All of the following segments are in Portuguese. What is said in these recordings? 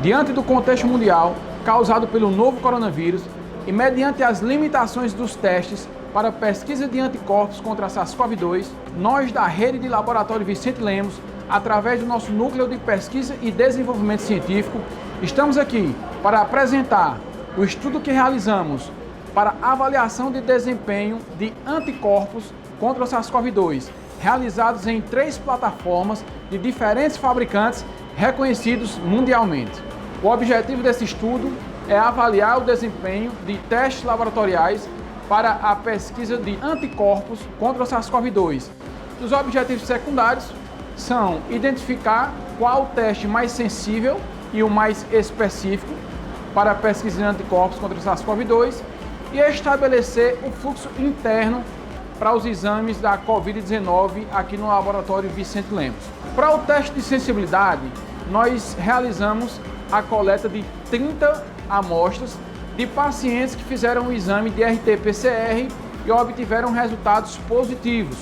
Diante do contexto mundial causado pelo novo coronavírus e mediante as limitações dos testes para pesquisa de anticorpos contra a SARS-CoV-2, nós da Rede de Laboratório Vicente Lemos, através do nosso Núcleo de Pesquisa e Desenvolvimento Científico, estamos aqui para apresentar o estudo que realizamos para avaliação de desempenho de anticorpos contra o SARS-CoV-2, realizados em 3 plataformas de diferentes fabricantes reconhecidos mundialmente. O objetivo desse estudo é avaliar o desempenho de testes laboratoriais para a pesquisa de anticorpos contra o SARS-CoV-2. Os objetivos secundários são identificar qual o teste mais sensível e o mais específico para a pesquisa de anticorpos contra o SARS-CoV-2 e estabelecer o fluxo interno para os exames da Covid-19 aqui no Laboratório Vicente Lemos. Para o teste de sensibilidade, nós realizamos a coleta de 30 amostras de pacientes que fizeram o exame de RT-PCR e obtiveram resultados positivos.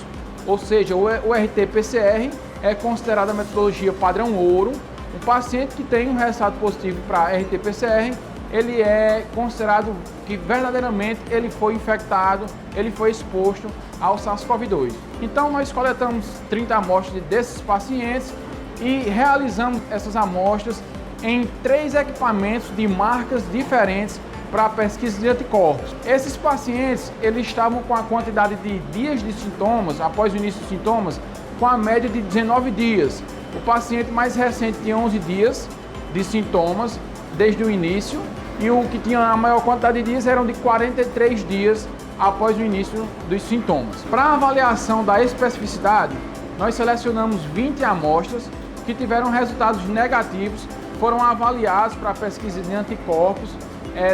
Ou seja, o RT-PCR é considerado a metodologia padrão ouro. Um paciente que tem um resultado positivo para RT-PCR, ele é considerado que verdadeiramente ele foi infectado, ele foi exposto ao SARS-CoV-2. Então nós coletamos 30 amostras desses pacientes e realizamos essas amostras em 3 equipamentos de marcas diferentes para a pesquisa de anticorpos. Esses pacientes, eles estavam com a quantidade de dias de sintomas, após o início dos sintomas, com a média de 19 dias. O paciente mais recente tinha 11 dias de sintomas desde o início e o que tinha a maior quantidade de dias eram de 43 dias após o início dos sintomas. Para a avaliação da especificidade, nós selecionamos 20 amostras que tiveram resultados negativos, foram avaliados para a pesquisa de anticorpos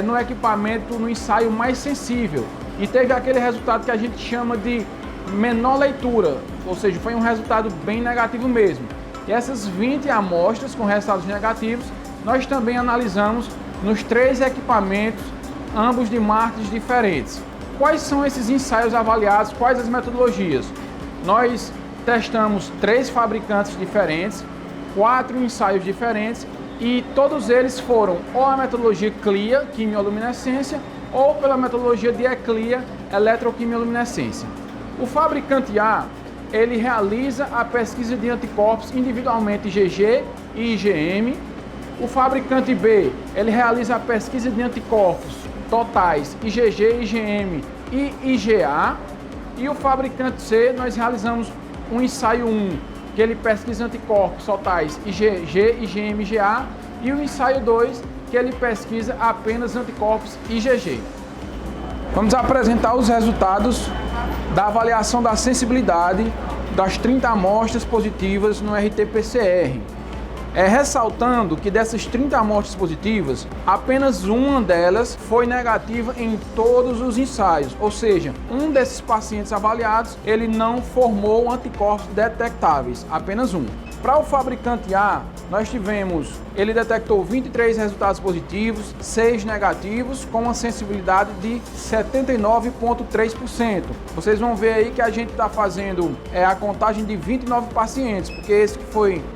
no equipamento, no ensaio mais sensível. E teve aquele resultado que a gente chama de menor leitura, ou seja, foi um resultado bem negativo mesmo. E essas 20 amostras com resultados negativos, nós também analisamos nos 3 equipamentos, ambos de marcas diferentes. Quais são esses ensaios avaliados? Quais as metodologias? Nós testamos 3 fabricantes diferentes, 4 ensaios diferentes e todos eles foram ou a metodologia CLIA, quimioluminescência, ou pela metodologia de ECLIA, eletroquimioluminescência. O fabricante A, ele realiza a pesquisa de anticorpos individualmente IgG e IgM. O fabricante B, ele realiza a pesquisa de anticorpos totais IgG, IgM e IgA. E o fabricante C, nós realizamos um ensaio 1, que ele pesquisa anticorpos totais IgG, IgM e IgA. E o ensaio 2, que ele pesquisa apenas anticorpos IgG. Vamos apresentar os resultados da avaliação da sensibilidade das 30 amostras positivas no RT-PCR. Ressaltando que dessas 30 amostras positivas, apenas uma delas foi negativa em todos os ensaios, ou seja, um desses pacientes avaliados, ele não formou anticorpos detectáveis, apenas um. Para o fabricante A, nós tivemos, ele detectou 23 resultados positivos, 6 negativos, com uma sensibilidade de 79,3%. Vocês vão ver aí que a gente está fazendo a contagem de 29 pacientes, porque esse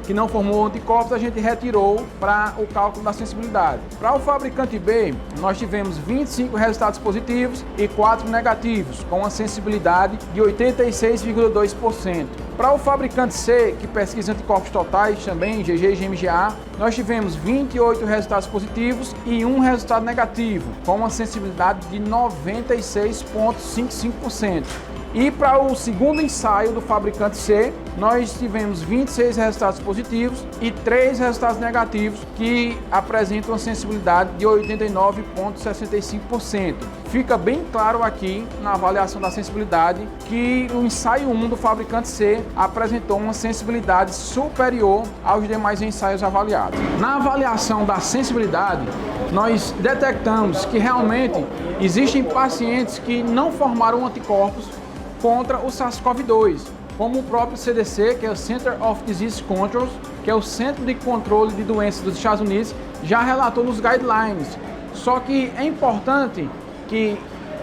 que não formou anticorpos, a gente retirou para o cálculo da sensibilidade. Para o fabricante B, nós tivemos 25 resultados positivos e 4 negativos, com uma sensibilidade de 86,2%. Para o fabricante C, que pesquisa anticorpos totais, também IgG, IgM e IgA, nós tivemos 28 resultados positivos e 1 resultado negativo, com uma sensibilidade de 96,55%. E para o segundo ensaio do fabricante C, nós tivemos 26 resultados positivos e 3 resultados negativos, que apresentam uma sensibilidade de 89,65%. Fica bem claro aqui na avaliação da sensibilidade que o ensaio 1 do fabricante C apresentou uma sensibilidade superior aos demais ensaios avaliados. Na avaliação da sensibilidade, nós detectamos que realmente existem pacientes que não formaram anticorpos contra o SARS-CoV-2, como o próprio CDC, que é o Center of Disease Control, que é o Centro de Controle de Doenças dos Estados Unidos, já relatou nos guidelines. Só que é importante que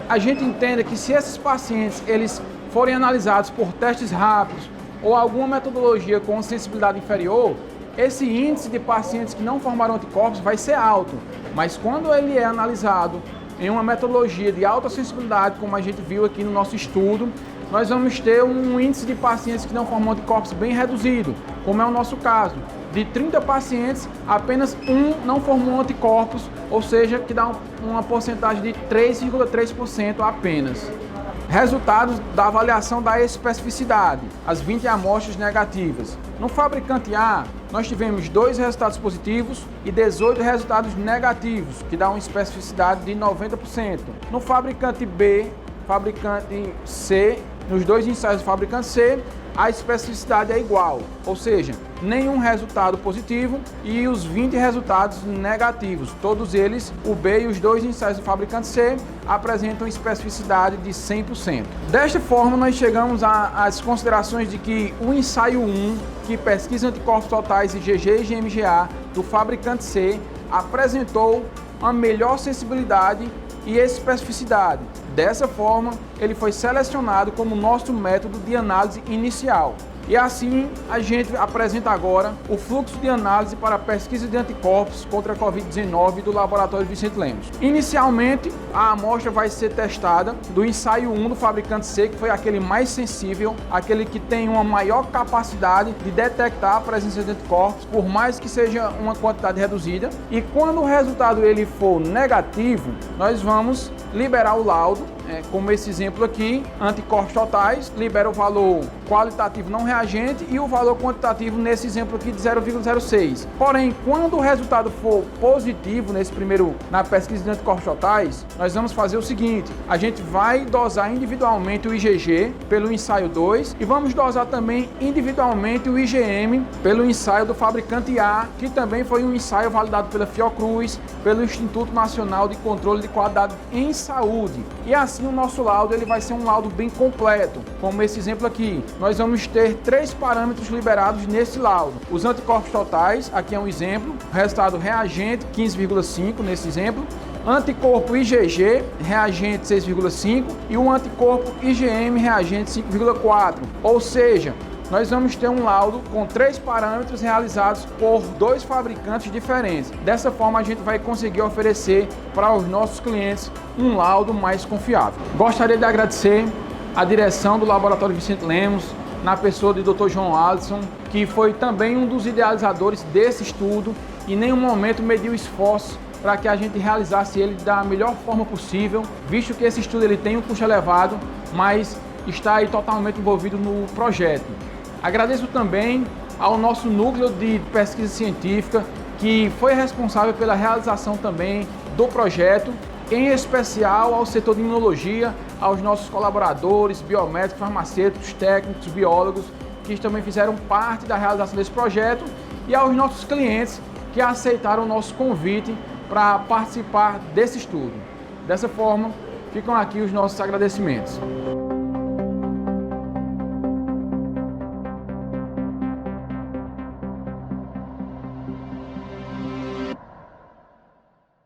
a gente entenda que se esses pacientes eles forem analisados por testes rápidos ou alguma metodologia com sensibilidade inferior, esse índice de pacientes que não formaram anticorpos vai ser alto, mas quando ele é analisado em uma metodologia de alta sensibilidade, como a gente viu aqui no nosso estudo, nós vamos ter um índice de pacientes que não formam anticorpos bem reduzido, como é o nosso caso. De 30 pacientes, apenas um não formou anticorpos, ou seja, que dá uma porcentagem de 3,3% apenas. Resultados da avaliação da especificidade, as 20 amostras negativas. No fabricante A, nós tivemos 2 resultados positivos e 18 resultados negativos, que dá uma especificidade de 90%. No fabricante B, fabricante C, nos 2 ensaios do fabricante C, a especificidade é igual, ou seja, nenhum resultado positivo e os 20 resultados negativos. Todos eles, o B e os 2 ensaios do fabricante C, apresentam especificidade de 100%. Desta forma, nós chegamos às considerações de que o ensaio 1, que pesquisa anticorpos totais IgG e IgMGA do fabricante C, apresentou uma melhor sensibilidade e especificidade. Dessa forma, ele foi selecionado como nosso método de análise inicial. E assim, a gente apresenta agora o fluxo de análise para a pesquisa de anticorpos contra a Covid-19 do Laboratório Vicente Lemos. Inicialmente, a amostra vai ser testada do ensaio 1 do fabricante C, que foi aquele mais sensível, aquele que tem uma maior capacidade de detectar a presença de anticorpos, por mais que seja uma quantidade reduzida. E quando o resultado ele for negativo, nós vamos liberar o laudo, como esse exemplo aqui, anticorpos totais, libera o valor qualitativo não reagente e o valor quantitativo nesse exemplo aqui de 0,06. Porém, quando o resultado for positivo na pesquisa de anticorpos totais, nós vamos fazer o seguinte, a gente vai dosar individualmente o IgG pelo ensaio 2 e vamos dosar também individualmente o IgM pelo ensaio do fabricante A, que também foi um ensaio validado pela Fiocruz, pelo Instituto Nacional de Controle de Qualidade em Saúde. E assim o nosso laudo ele vai ser um laudo bem completo, como esse exemplo aqui. Nós vamos ter 3 parâmetros liberados nesse laudo. Os anticorpos totais, aqui é um exemplo, resultado reagente 15,5 nesse exemplo, anticorpo IgG, reagente 6,5 e o anticorpo IgM, reagente 5,4. Ou seja, nós vamos ter um laudo com 3 parâmetros realizados por 2 fabricantes diferentes. Dessa forma, a gente vai conseguir oferecer para os nossos clientes um laudo mais confiável. Gostaria de agradecer a direção do Laboratório Vicente Lemos, na pessoa do Dr. João Alisson, que foi também um dos idealizadores desse estudo e em nenhum momento mediu esforço para que a gente realizasse ele da melhor forma possível, visto que esse estudo ele tem um custo elevado, mas está aí totalmente envolvido no projeto. Agradeço também ao nosso núcleo de pesquisa científica, que foi responsável pela realização também do projeto, em especial ao setor de imunologia, aos nossos colaboradores, biomédicos, farmacêuticos, técnicos, biólogos, que também fizeram parte da realização desse projeto, e aos nossos clientes que aceitaram o nosso convite para participar desse estudo. Dessa forma, ficam aqui os nossos agradecimentos.